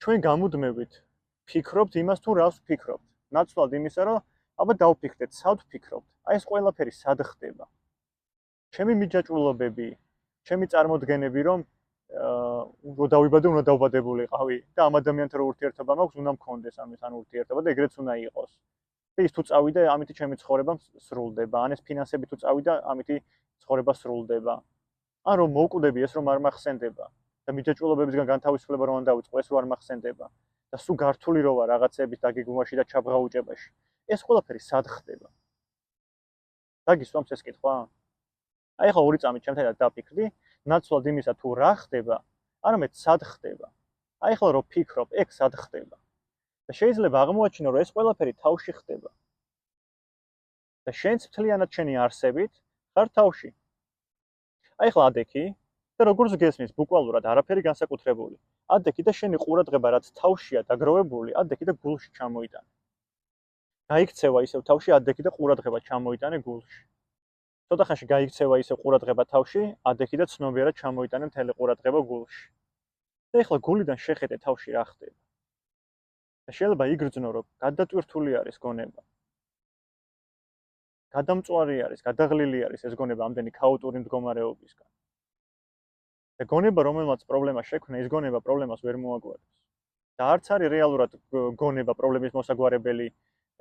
ჩვენ გამუდმებით ფიქრობთ იმას თუ რას ვფიქრობთ. ნაცვლად იმისა, რომ ალბათ დავფიქრდეთ, სად ვფიქრობთ. აი ეს ყველაფერი სად ხდება? ჩემი მიჯაჭვულობები, ჩემი წარმოდგენები, რომ რო დავიბადე, უნდა დავბადებულიყავი და ამ ადამიანთან რო ურთიერთობა მაქვს, უნდა მქონდეს ამისთან ურთიერთობა და ეგრეც უნდა იყოს. და ის თუ წავიდა, ამითი ჩემი ცხოვრება სრულდება. ან ეს ფინანსები თუ წავიდა, ამითი ცხოვრება სრულდება. ან რომ მოვკვდები ეს რომ არ მახსენდება და მიჯაჭვულობებისგან განთავისუფლება რომ არ დავიწყო, ეს რო არ მახსენდება და სულ გართული რო ვარ რაღაცების დაგეგმვაში და ჩაბღაუჭებაში. ეს ყველაფერი სად ხდება? დაგისვამს ეს კითხვა? აი ხა 2 წამით ჩემთან დაფიქრდი, ნაცვლად იმისა თუ რა ხდება, არამედ სად ხდება. აი ხა რო ფიქრობ, ეგ სად ხდება. და შეიძლება აღმოაჩინო, რომ ეს ყველაფერი თავში ხდება. და შენც მთლიანად შენი არსებით ხარ თავში. აი ხა ადექი და როგორც გესმის ბუკვალურად არაფერი განსაკუთრებული. ადექი და შენი ყურადღება რაც თავშია დაგროვებული, ადექი და გულში ჩამოიტანე. გაიქცევა ისევ თავში ადექი და ყურადღება ჩამოიტანე გულში. ცოტა ხანში გაიქცევა ისევ ყურადღება თავში, ადექი და ცნობიერად ჩამოიტანე მთელი ყურადღება გულში. და ეხლა გულიდან შეხედე თავში რა ხდება. და შეიძლება იგრძნო, რომ გადატვირთული არის გონება. გადამწვარი არის, გადაღლილი არის ეს გონება ამდენი ქაოტური მდგომარეობისგან. და გონება, რომელმაც პრობლემა შექმნა, ის გონება პრობლემას ვერ მოაგვარებს. და არც არის რეალურად გონება პრობლემის მოსაგვარებელი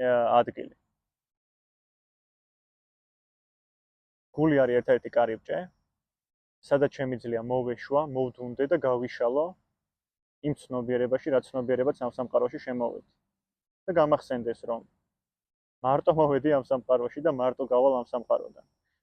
ადგილი. გული არის ერთ-ერთი კარიბჭე, სადაც შემიძლია მოვეშვა, მოვდუნდე და გავიშალო იმ ცნობიერებაში, რაც ცნობიერებაც ამ სამყაროში შემოვედი. და გამახსენდეს, რომ მარტო მოვედი ამ სამყაროში და მარტო გავალ ამ სამყაროდან.